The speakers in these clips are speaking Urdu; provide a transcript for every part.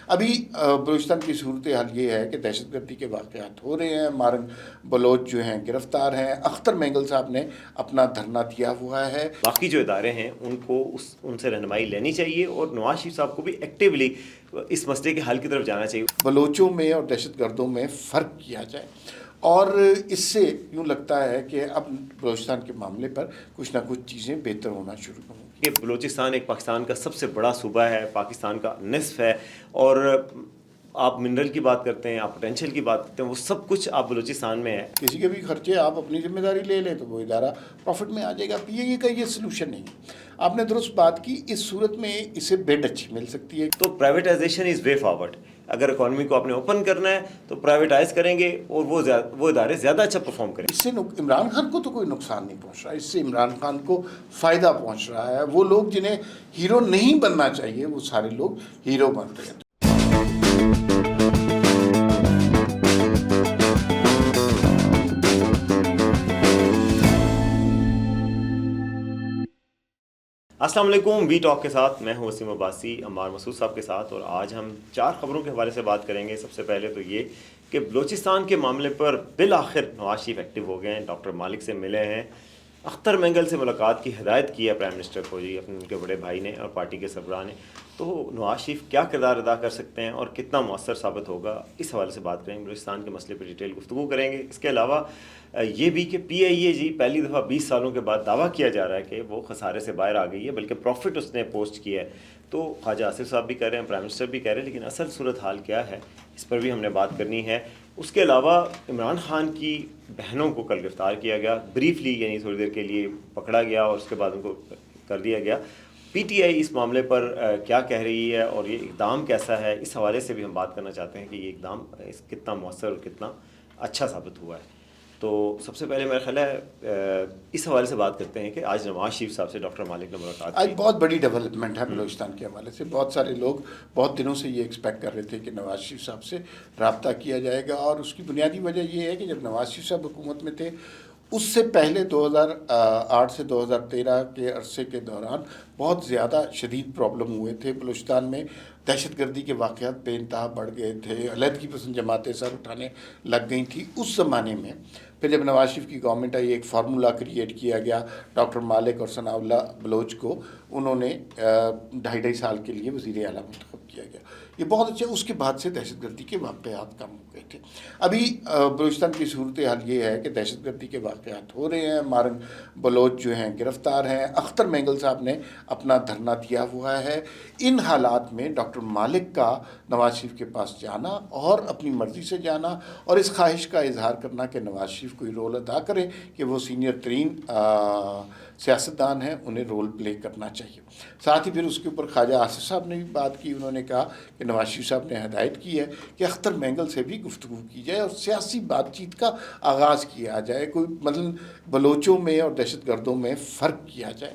ابھی بلوچستان کی صورتحال یہ ہے کہ دہشت گردی کے واقعات ہو رہے ہیں، مارنگ بلوچ جو ہیں گرفتار ہیں، اختر مینگل صاحب نے اپنا دھرنا دیا ہوا ہے۔ باقی جو ادارے ہیں ان کو ان سے رہنمائی لینی چاہیے اور نواز شریف صاحب کو بھی ایکٹیولی اس مسئلے کے حل کی طرف جانا چاہیے۔ بلوچوں میں اور دہشت گردوں میں فرق کیا جائے، اور اس سے یوں لگتا ہے کہ اب بلوچستان کے معاملے پر کچھ نہ کچھ چیزیں بہتر ہونا شروع ہوں گی۔ کہ بلوچستان ایک پاکستان کا سب سے بڑا صوبہ ہے، پاکستان کا نصف ہے، اور آپ منرل کی بات کرتے ہیں، آپ پوٹینشیل کی بات کرتے ہیں، وہ سب کچھ آپ بلوچستان میں ہے۔ کسی کے بھی خرچے آپ اپنی ذمہ داری لے لیں تو وہ ادارہ پروفٹ میں آ جائے گا۔ پی اے اے کا یہ سلوشن نہیں ہے۔ آپ نے درست بات کی، اس صورت میں اسے بیڈ اچھی مل سکتی ہے۔ تو پرائیویٹائزیشن از وے فارورڈ۔ اگر اکانومی کو آپ نے اوپن کرنا ہے تو پرائیویٹائز کریں گے اور وہ ادارے زیادہ اچھا پرفارم کریں گے۔ اس سے عمران خان کو تو کوئی نقصان نہیں پہنچ رہا، اس سے عمران خان کو فائدہ پہنچ رہا ہے۔ وہ لوگ جنہیں ہیرو نہیں بننا چاہیے وہ سارے لوگ ہیرو بن رہے ہیں۔ السلام علیکم، وی ٹاک کے ساتھ میں ہوں وسیم عباسی، عمار مسعود صاحب کے ساتھ، اور آج ہم 4 خبروں کے حوالے سے بات کریں گے۔ سب سے پہلے تو یہ کہ بلوچستان کے معاملے پر بالآخر نواز شریف ایکٹیو ہو گئے ہیں، ڈاکٹر مالک سے ملے ہیں، اختر مینگل سے ملاقات کی ہدایت کی ہے پرائم منسٹر کو جی اپنے ان کے بڑے بھائی نے اور پارٹی کے سربراہ نے۔ تو نواز شریف کیا کردار ادا کر سکتے ہیں اور کتنا مؤثر ثابت ہوگا، اس حوالے سے بات کریں گے، بلوچستان کے مسئلے پر ڈیٹیل گفتگو کریں گے۔ اس کے علاوہ یہ بھی کہ پی آئی اے جی پہلی دفعہ 20 سالوں کے بعد دعویٰ کیا جا رہا ہے کہ وہ خسارے سے باہر آ گئی ہے، بلکہ پروفٹ اس نے پوسٹ کیا ہے۔ تو خواجہ آصف صاحب بھی کہہ رہے ہیں، پرائم منسٹر بھی کہہ رہے ہیں، لیکن اصل صورتحال کیا ہے اس پر بھی ہم نے بات کرنی ہے۔ اس کے علاوہ عمران خان کی بہنوں کو کل گرفتار کیا گیا، بریفلی یعنی تھوڑی دیر کے لیے پکڑا گیا اور اس کے بعد ان کو کر دیا گیا۔ پی ٹی آئی اس معاملے پر کیا کہہ رہی ہے اور یہ اقدام کیسا ہے، اس حوالے سے بھی ہم بات کرنا چاہتے ہیں کہ یہ اقدام کتنا مؤثر اور کتنا اچھا ثابت ہوا ہے۔ تو سب سے پہلے میرا خیال ہے اس حوالے سے بات کرتے ہیں کہ آج نواز شریف صاحب سے ڈاکٹر مالک نے ملاقات کی۔ آج بہت بڑی ڈیولپمنٹ ہے بلوچستان کے حوالے سے۔ بہت سارے لوگ بہت دنوں سے یہ ایکسپیکٹ کر رہے تھے کہ نواز شریف صاحب سے رابطہ کیا جائے گا، اور اس کی بنیادی وجہ یہ ہے کہ جب نواز شریف صاحب حکومت میں تھے اس سے پہلے 2008 سے 2013 کے عرصے کے دوران بہت زیادہ شدید پرابلم ہوئے تھے بلوچستان میں۔ دہشت گردی کے واقعات بے انتہا بڑھ گئے تھے، علیحدگی پسند جماعتیں سر اٹھانے لگ گئی تھیں۔ اس زمانے میں پھر جب نواز شریف کی گورنمنٹ آئی، ایک فارمولہ کریٹ کیا گیا، ڈاکٹر مالک اور ثناء اللہ بلوچ کو انہوں نے 2.5 سال کے لیے وزیر اعلیٰ منتخب کیا گیا۔ یہ بہت اچھا۔ اس کے بعد سے دہشت گردی کے واقعات کم ہو گئے تھے۔ ابھی بلوچستان کی صورتحال یہ ہے کہ دہشت گردی کے واقعات ہو رہے ہیں، مارنگ بلوچ جو ہیں گرفتار ہیں، اختر مینگل صاحب نے اپنا دھرنا دیا ہوا ہے۔ ان حالات میں ڈاکٹر مالک کا نواز شریف کے پاس جانا اور اپنی مرضی سے جانا اور اس خواہش کا اظہار کرنا کہ نواز شریف کوئی رول ادا کرے کہ وہ سینئر ترین سیاستدان ہیں، انہیں رول پلے کرنا چاہیے۔ ساتھ ہی پھر اس کے اوپر خواجہ آصف صاحب نے بھی بات کی، انہوں نے کہا کہ نواز شریف صاحب نے ہدایت کی ہے کہ اختر مینگل سے بھی گفتگو کی جائے اور سیاسی بات چیت کا آغاز کیا جائے، کوئی مثلا بلوچوں میں اور دہشت گردوں میں فرق کیا جائے،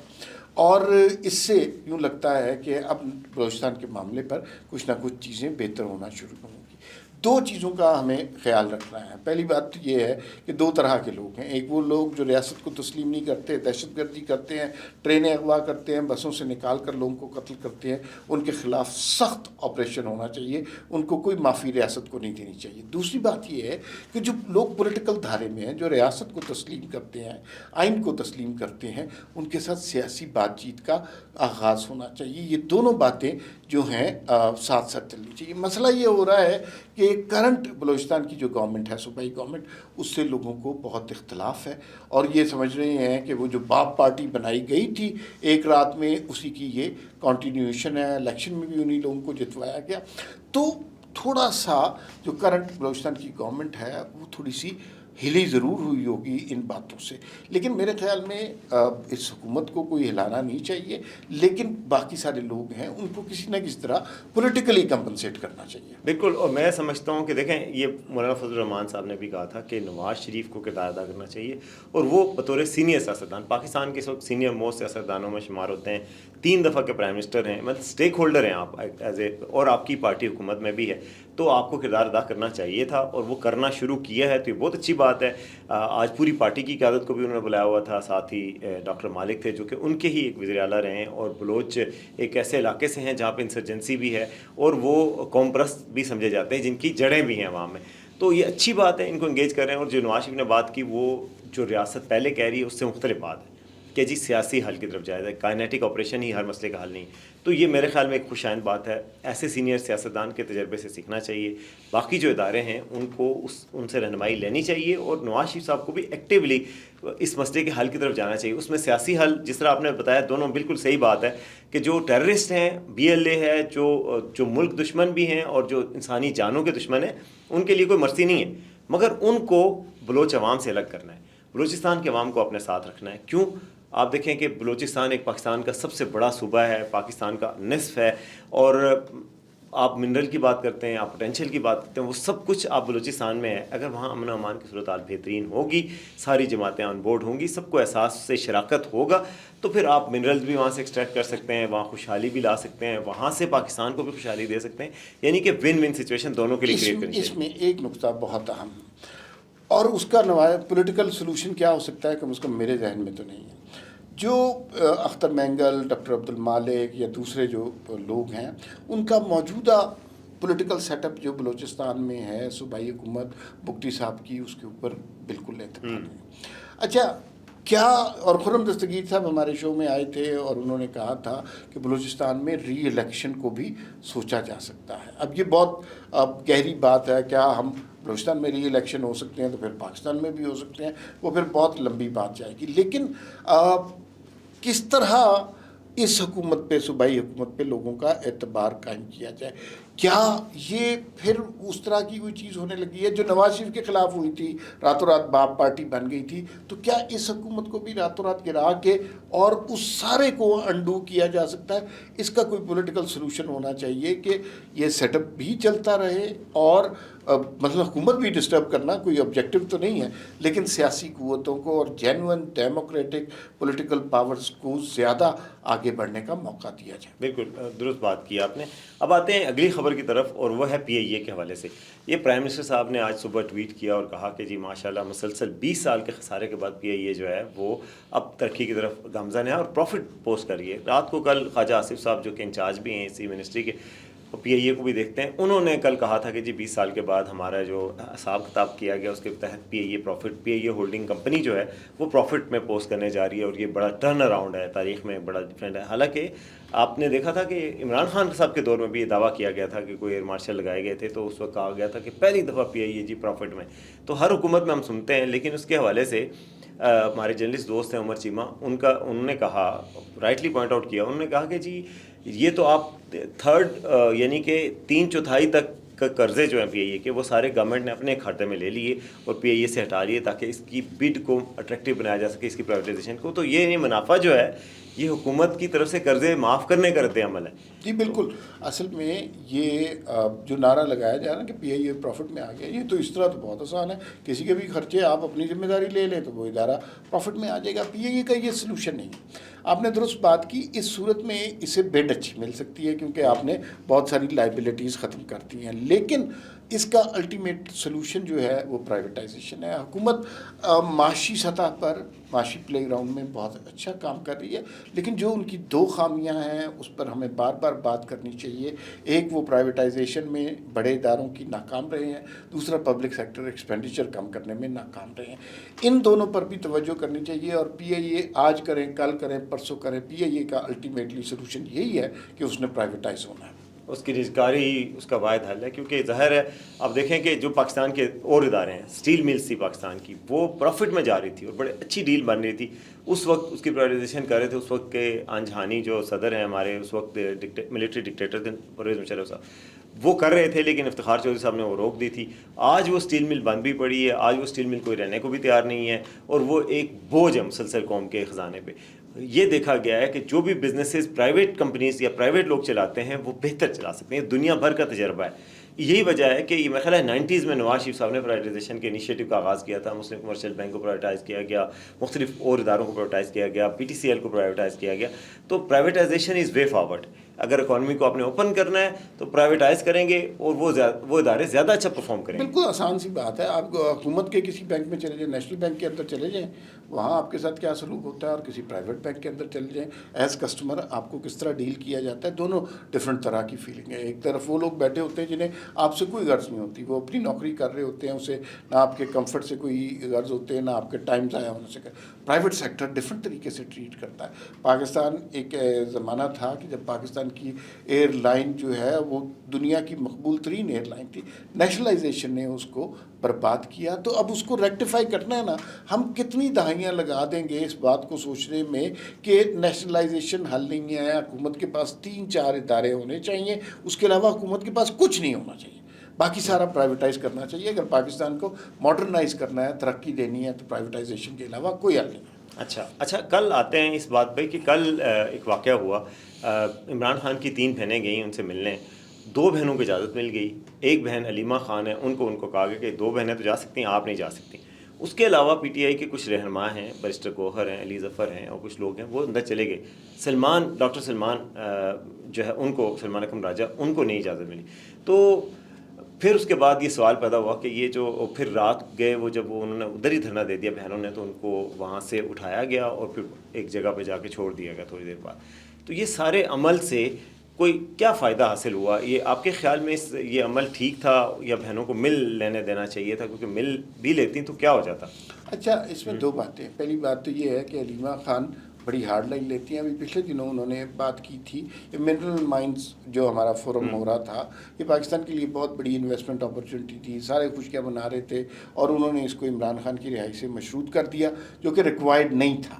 اور اس سے یوں لگتا ہے کہ اب بلوچستان کے معاملے پر کچھ نہ کچھ چیزیں بہتر ہونا شروع ہوں گی۔ 2 چیزوں کا ہمیں خیال رکھنا ہے۔ پہلی بات یہ ہے کہ 2 طرح کے لوگ ہیں۔ ایک وہ لوگ جو ریاست کو تسلیم نہیں کرتے، دہشت گردی کرتے ہیں، ٹرینیں اغوا کرتے ہیں، بسوں سے نکال کر لوگوں کو قتل کرتے ہیں، ان کے خلاف سخت آپریشن ہونا چاہیے، ان کو کوئی معافی ریاست کو نہیں دینی چاہیے۔ دوسری بات یہ ہے کہ جو لوگ پولیٹیکل دھارے میں ہیں، جو ریاست کو تسلیم کرتے ہیں، آئین کو تسلیم کرتے ہیں، ان کے ساتھ سیاسی بات چیت کا آغاز ہونا چاہیے۔ یہ دونوں باتیں جو ہیں ساتھ ساتھ چلنی چاہیے۔ مسئلہ یہ ہو رہا ہے کہ کرنٹ بلوچستان کی جو گورنمنٹ ہے، صوبائی گورنمنٹ، اس سے لوگوں کو بہت اختلاف ہے، اور یہ سمجھ رہے ہیں کہ وہ جو باپ پارٹی بنائی گئی تھی ایک رات میں، اسی کی یہ کنٹینیوشن ہے۔ الیکشن میں بھی انہی لوگوں کو جتوایا گیا۔ تو تھوڑا سا جو کرنٹ بلوچستان کی گورنمنٹ ہے وہ تھوڑی سی ہلی ضرور ہوئی ہوگی ان باتوں سے، لیکن میرے خیال میں اس حکومت کو کوئی ہلانا نہیں چاہیے، لیکن باقی سارے لوگ ہیں ان کو کسی نہ کسی طرح پولیٹیکلی کمپنسیٹ کرنا چاہیے۔ بالکل، اور میں سمجھتا ہوں کہ دیکھیں، یہ مولانا فضل الرحمان صاحب نے بھی کہا تھا کہ نواز شریف کو کردار ادا کرنا چاہیے، اور وہ بطور سینئر سیاستدان پاکستان کے اس وقت سینئر موسٹ سیاستدانوں میں شمار ہوتے ہیں، 3 دفعہ کے پرائم منسٹر ہیں، مطلب اسٹیک ہولڈر ہیں آپ ایز اے، اور آپ کی پارٹی حکومت میں بھی ہے، تو آپ کو کردار ادا کرنا چاہیے تھا اور وہ کرنا شروع کیا ہے، تو یہ بہت اچھی بات ہے. آج پوری پارٹی کی قیادت کو بھی انہوں نے بلایا ہوا تھا، ساتھ ہی ڈاکٹر مالک تھے جو کہ ان کے ہی ایک وزیر اعلیٰ رہے ہیں، اور بلوچ ایک ایسے علاقے سے ہیں جہاں پہ انسرجنسی بھی ہے اور وہ قوم پرست بھی سمجھے جاتے ہیں جن کی جڑیں بھی ہیں عوام میں. تو یہ اچھی بات ہے، ان کو انگیج کر رہے ہیں. اور جو نواز شریف نے بات کی وہ جو ریاست پہلے کہہ رہی ہے اس سے مختلف بات ہے کہ جی سیاسی حل کی طرف جائے گا، کائنیٹک آپریشن ہی ہر مسئلے کا حل نہیں. تو یہ میرے خیال میں ایک خوش آئند بات ہے. ایسے سینئر سیاستدان کے تجربے سے سیکھنا چاہیے. باقی جو ادارے ہیں ان کو ان سے رہنمائی لینی چاہیے، اور نواز شریف صاحب کو بھی ایکٹیولی اس مسئلے کے حل کی طرف جانا چاہیے. اس میں سیاسی حل جس طرح آپ نے بتایا دونوں بالکل صحیح بات ہے کہ جو ٹیررسٹ ہیں، بی ایل اے ہے، جو ملک دشمن بھی ہیں اور جو انسانی جانوں کے دشمن ہیں، ان کے لیے کوئی مرضی نہیں ہے، مگر ان کو بلوچ عوام سے الگ کرنا ہے، بلوچستان کے عوام کو اپنے ساتھ رکھنا ہے. کیوں؟ آپ دیکھیں کہ بلوچستان ایک پاکستان کا سب سے بڑا صوبہ ہے، پاکستان کا نصف ہے، اور آپ منرل کی بات کرتے ہیں، آپ پوٹینشیل کی بات کرتے ہیں، وہ سب کچھ آپ بلوچستان میں ہے. اگر وہاں امن و امان کی صورتحال بہترین ہوگی، ساری جماعتیں آن بورڈ ہوں گی، سب کو احساس سے شراکت ہوگا، تو پھر آپ منرلز بھی وہاں سے ایکسٹریکٹ کر سکتے ہیں، وہاں خوشحالی بھی لا سکتے ہیں، وہاں سے پاکستان کو بھی خوشحالی دے سکتے ہیں. یعنی کہ ون ون سچویشن دونوں کے لیے کریٹ کرنی اس چاہیے. میں ایک نقطہ بہت اہم، اور اس کا پولیٹیکل سلوشن کیا ہو سکتا ہے، کم از کم میرے ذہن میں تو نہیں ہے. جو اختر مینگل، ڈاکٹر عبد المالک یا دوسرے جو لوگ ہیں، ان کا موجودہ پولیٹیکل سیٹ اپ جو بلوچستان میں ہے، صوبائی حکومت بگٹی صاحب کی، اس کے اوپر بالکل اعتماد ہے. اچھا کیا، اور خرم دستگیر صاحب ہمارے شو میں آئے تھے اور انہوں نے کہا تھا کہ بلوچستان میں ری الیکشن کو بھی سوچا جا سکتا ہے. اب یہ بہت گہری بات ہے، کیا ہم بلوچستان میں ری الیکشن ہو سکتے ہیں تو پھر پاکستان میں بھی ہو سکتے ہیں، وہ پھر بہت لمبی بات جائے گی. لیکن کس طرح اس حکومت پہ، صوبائی حکومت پہ لوگوں کا اعتبار قائم کیا جائے؟ کیا یہ پھر اس طرح کی کوئی چیز ہونے لگی ہے جو نواز شریف کے خلاف ہوئی تھی، راتوں رات باپ پارٹی بن گئی تھی، تو کیا اس حکومت کو بھی راتوں رات گرا کے اور اس سارے کو انڈو کیا جا سکتا ہے؟ اس کا کوئی پولیٹیکل سلوشن ہونا چاہیے کہ یہ سیٹ اپ بھی چلتا رہے، اور مطلب حکومت بھی ڈسٹرب کرنا کوئی آبجیکٹو تو نہیں ہے، لیکن سیاسی قوتوں کو اور جینون ڈیموکریٹک پولیٹیکل پاورز کو زیادہ آگے بڑھنے کا موقع دیا جائے. بالکل درست بات کی آپ نے. اب آتے ہیں اگلی خبر کی طرف، اور وہ ہے پی آئی اے کے حوالے سے. یہ پرائم منسٹر صاحب نے آج صبح ٹویٹ کیا اور کہا کہ جی ماشاءاللہ مسلسل 20 سال کے خسارے کے بعد پی آئی اے جو ہے وہ اب ترقی کی طرف گامزن ہے اور پروفٹ پوسٹ کر رہی ہے. رات کو کل خواجہ آصف صاحب جو کہ انچارج بھی ہیں اسی منسٹری کے، پی آئی اے کو بھی دیکھتے ہیں، انہوں نے کل کہا تھا کہ جی 20 سال کے بعد ہمارا جو حساب کتاب کیا گیا اس کے تحت پی آئی اے پروفٹ، پی آئی اے ہولڈنگ کمپنی جو ہے وہ پروفٹ میں پوسٹ کرنے جا رہی ہے، اور یہ بڑا ٹرن اراؤنڈ ہے، تاریخ میں بڑا ڈفرینٹ ہے. حالانکہ آپ نے دیکھا تھا کہ عمران خان صاحب کے دور میں بھی یہ دعویٰ کیا گیا تھا کہ کوئی ایئر مارشل لگائے گئے تھے، تو اس وقت کہا گیا تھا کہ پہلی دفعہ پی آئی اے جی پروفٹ میں. تو ہر حکومت میں ہم سنتے ہیں، لیکن اس کے حوالے سے ہمارے جرنلسٹ دوست ہیں عمر چیمہ، انہوں نے کہا، رائٹلی پوائنٹ آؤٹ کیا، انہوں نے کہا کہ جی یہ تو آپ تھرڈ یعنی کہ 3/4 تک قرضے جو ہیں پی آئی اے کے، وہ سارے گورنمنٹ نے اپنے کھاتے میں لے لیے اور پی آئی اے سے ہٹا لیے تاکہ اس کی بڈ کو اٹریکٹیو بنایا جا سکے، اس کی پرائیویٹائزیشن کو. تو یہ منافع جو ہے یہ حکومت کی طرف سے قرضے معاف کرنے کا رد عمل ہے. جی بالکل. اصل میں یہ جو نعرہ لگایا جا رہا ہے کہ پی آئی اے پروفٹ میں آ گیا، یہ تو اس طرح تو بہت آسان ہے، کسی کے بھی خرچے آپ اپنی ذمہ داری لے لیں تو وہ ادارہ پروفٹ میں آ جائے گا. پی آئی اے کا یہ سلوشن نہیں ہے. آپ نے درست بات کی. اس صورت میں اسے بیڈ اچھی مل سکتی ہے کیونکہ آپ نے بہت ساری لائبلٹیز ختم کر دی ہیں، لیکن اس کا الٹیمیٹ سلوشن جو ہے وہ پرائیویٹائزیشن ہے. حکومت معاشی سطح پر، معاشی پلے گراؤنڈ میں بہت اچھا کام کر رہی ہے، لیکن جو ان کی 2 خامیاں ہیں اس پر ہمیں بار بار بات کرنی چاہیے. ایک وہ پرائیویٹائزیشن میں بڑے اداروں کی ناکام رہے ہیں، دوسرا پبلک سیکٹر ایکسپینڈیچر کم کرنے میں ناکام رہے ہیں. ان دونوں پر بھی توجہ کرنی چاہیے، اور پی آئی اے آج کریں، کل کریں، پرسوں کریں، پی آئی اے کا الٹیمیٹلی سلوشن یہی ہے کہ اس نے پرائیویٹائز ہونا ہے. اس کی رزگاری ہی اس کا واحد حل ہے، کیونکہ ظاہر ہے اب دیکھیں کہ جو پاکستان کے اور ادارے ہیں، اسٹیل ملز تھی پاکستان کی، وہ پروفٹ میں جا رہی تھی اور بڑے اچھی ڈیل بن رہی تھی. اس وقت اس کی پرائیویٹائزیشن کر رہے تھے اس وقت کے انجھانی جو صدر ہیں ہمارے، اس وقت ملٹری ڈکٹیٹر تھے پرویز مشرف صاحب، وہ کر رہے تھے، لیکن افتخار چودھری صاحب نے وہ روک دی تھی. آج وہ اسٹیل مل بند بھی پڑی ہے، آج وہ اسٹیل مل کوئی رہنے کو بھی تیار نہیں ہے، اور وہ ایک بوجھ ہے مسلسل قوم کے خزانے پہ. یہ دیکھا گیا ہے کہ جو بھی بزنسز پرائیویٹ کمپنیز یا پرائیویٹ لوگ چلاتے ہیں وہ بہتر چلا سکتے ہیں، دنیا بھر کا تجربہ ہے. یہی وجہ ہے کہ یہ میرا خیال ہے 90s میں نواز شریف صاحب نے پرائیویٹائزیشن کے انیشیٹو کا آغاز کیا تھا. مسلم کمرشل بینک کو پرائیویٹائز کیا گیا، مختلف اور اداروں کو پرائیویٹائز کیا گیا، پی ٹی سی ایل کو پرائیویٹائز کیا گیا. تو پرائیویٹائزیشن از وے فارورڈ. اگر اکانومی کو آپ نے اوپن کرنا ہے تو پرائیویٹائز کریں گے اور وہ ادارے زیادہ اچھا پرفارم کریں گے. بالکل آسان سی بات ہے. آپ حکومت کے کسی بینک میں چلے جائیں, نیشنل بینک کے اندر چلے جائیں, وہاں آپ کے ساتھ کیا سلوک ہوتا ہے, اور کسی پرائیویٹ بینک کے اندر چلے جائیں ایز کسٹمر آپ کو کس طرح ڈیل کیا جاتا ہے. دونوں ڈفرینٹ طرح کی فیلنگ ہے. ایک طرف وہ لوگ بیٹھے ہوتے ہیں جنہیں آپ سے کوئی غرض نہیں ہوتی, وہ اپنی نوکری کر رہے ہوتے ہیں, اسے نہ آپ کے کمفرٹ سے کوئی غرض ہوتے ہیں, نہ آپ کے ٹائم ضائع ہونے سے. پرائیویٹ سیکٹر ڈفرینٹ طریقے سے ٹریٹ کرتا ہے. پاکستان ایک زمانہ تھا کہ جب پاکستان کی ایئر لائن جو ہے وہ دنیا کی مقبول ترین ایئر لائن تھی. نیشنلائزیشن نے اس کو برباد کیا. تو اب اس کو ریکٹیفائی کرنا ہے نا. ہم کتنی دہائیاں لگا دیں گے اس بات کو سوچنے میں کہ نیشنلائزیشن حل نہیں ہے, حکومت کے پاس 3-4 ادارے ہونے چاہیے, اس کے علاوہ حکومت کے پاس کچھ نہیں ہونا چاہیے, باقی سارا پرائیویٹائز کرنا چاہیے. اگر پاکستان کو ماڈرنائز کرنا ہے, ترقی دینی ہے, تو پرائیویٹائزیشن کے علاوہ کوئی حل نہیں ہے. اچھا کل آتے ہیں اس بات پہ کہ کل ایک واقعہ ہوا. عمران خان کی 3 بہنیں گئیں ان سے ملنے. 2 بہنوں کو اجازت مل گئی. ایک بہن علیمہ خان ہے, ان کو کہا گیا کہ 2 بہنیں تو جا سکتی ہیں, آپ نہیں جا سکتی. اس کے علاوہ پی ٹی آئی کے کچھ رہنما ہیں, بیرسٹر گوہر ہیں, علی ظفر ہیں, اور کچھ لوگ ہیں, وہ اندر چلے گئے. ڈاکٹر سلمان جو ہے ان کو, سلمان اکرم راجہ, ان کو نہیں اجازت ملی. تو پھر اس کے بعد یہ سوال پیدا ہوا کہ یہ جو پھر رات گئے, وہ جب انہوں نے ادھر ہی دھرنا دے دیا بہنوں نے, تو ان کو وہاں سے اٹھایا گیا اور پھر ایک جگہ پہ جا کے چھوڑ دیا گیا تھوڑی دیر بعد. تو یہ سارے عمل سے کوئی کیا فائدہ حاصل ہوا؟ یہ آپ کے خیال میں یہ عمل ٹھیک تھا یا بہنوں کو مل لینے دینا چاہیے تھا؟ کیونکہ مل بھی لیتی تو کیا ہو جاتا؟ اچھا, اس میں 2 باتیں. پہلی بات تو یہ ہے کہ علیمہ خان بڑی ہارڈ لائن لیتی ہیں. ابھی پچھلے دنوں انہوں نے بات کی تھی کہ منرل مائنز جو ہمارا فورم ہو رہا تھا, یہ پاکستان کے لیے بہت بڑی انویسٹمنٹ اپرچونٹی تھی, سارے خوشیاں منا رہے تھے, اور انہوں نے اس کو عمران خان کی رہائی سے مشروط کر دیا جو کہ ریکوائرڈ نہیں تھا.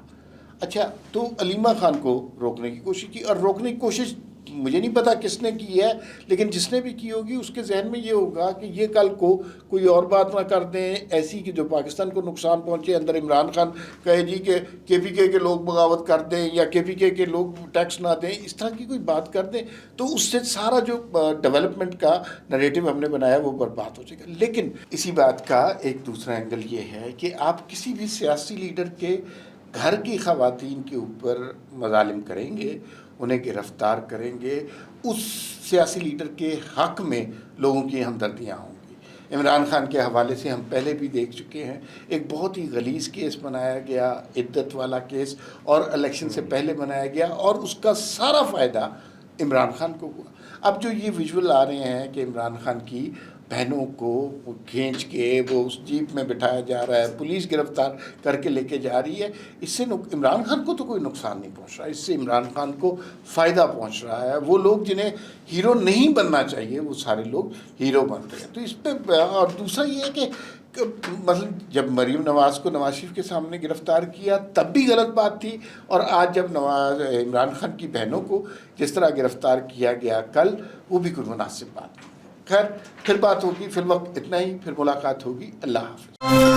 اچھا, تو علیمہ خان کو روکنے کی کوشش کی, اور روکنے کی کوشش مجھے نہیں پتا کس نے کی ہے, لیکن جس نے بھی کی ہوگی اس کے ذہن میں یہ ہوگا کہ یہ کل کو کوئی اور بات نہ کر دیں ایسی کہ جو پاکستان کو نقصان پہنچے. اندر عمران خان کہے جی کہ پی کے لوگ بغاوت کر دیں, یا پی کے لوگ ٹیکس نہ دیں, اس طرح کی کوئی بات کر دیں, تو اس سے سارا جو ڈیولپمنٹ کا نریٹو ہم نے بنایا وہ برباد ہو جائے گا. لیکن اسی بات کا ایک دوسرا اینگل یہ ہے کہ آپ کسی بھی سیاسی لیڈر کے گھر کی خواتین کے اوپر مظالم کریں گے, انہیں گرفتار کریں گے, اس سیاسی لیڈر کے حق میں لوگوں کی ہمدردیاں ہوں گی. عمران خان کے حوالے سے ہم پہلے بھی دیکھ چکے ہیں, ایک بہت ہی غلیظ کیس بنایا گیا, عدت والا کیس, اور الیکشن سے پہلے بنایا گیا, اور اس کا سارا فائدہ عمران خان کو ہوا. اب جو یہ ویژول آ رہے ہیں کہ عمران خان کی بہنوں کو کھینچ کے وہ اس جیپ میں بٹھایا جا رہا ہے, پولیس گرفتار کر کے لے کے جا رہی ہے, اس سے عمران خان کو تو کوئی نقصان نہیں پہنچ رہا, اس سے عمران خان کو فائدہ پہنچ رہا ہے. وہ لوگ جنہیں ہیرو نہیں بننا چاہیے وہ سارے لوگ ہیرو بن رہے ہیں. تو اس پہ, اور دوسرا یہ ہے کہ مثلا جب مریم نواز کو نواز شریف کے سامنے گرفتار کیا تب بھی غلط بات تھی, اور آج جب عمران خان کی بہنوں کو جس طرح گرفتار کیا گیا کل, وہ بھی کوئی مناسب بات نہیں. خیر, پھر بات ہوگی, فی الوقت اتنا ہی, پھر ملاقات ہوگی. اللہ حافظ.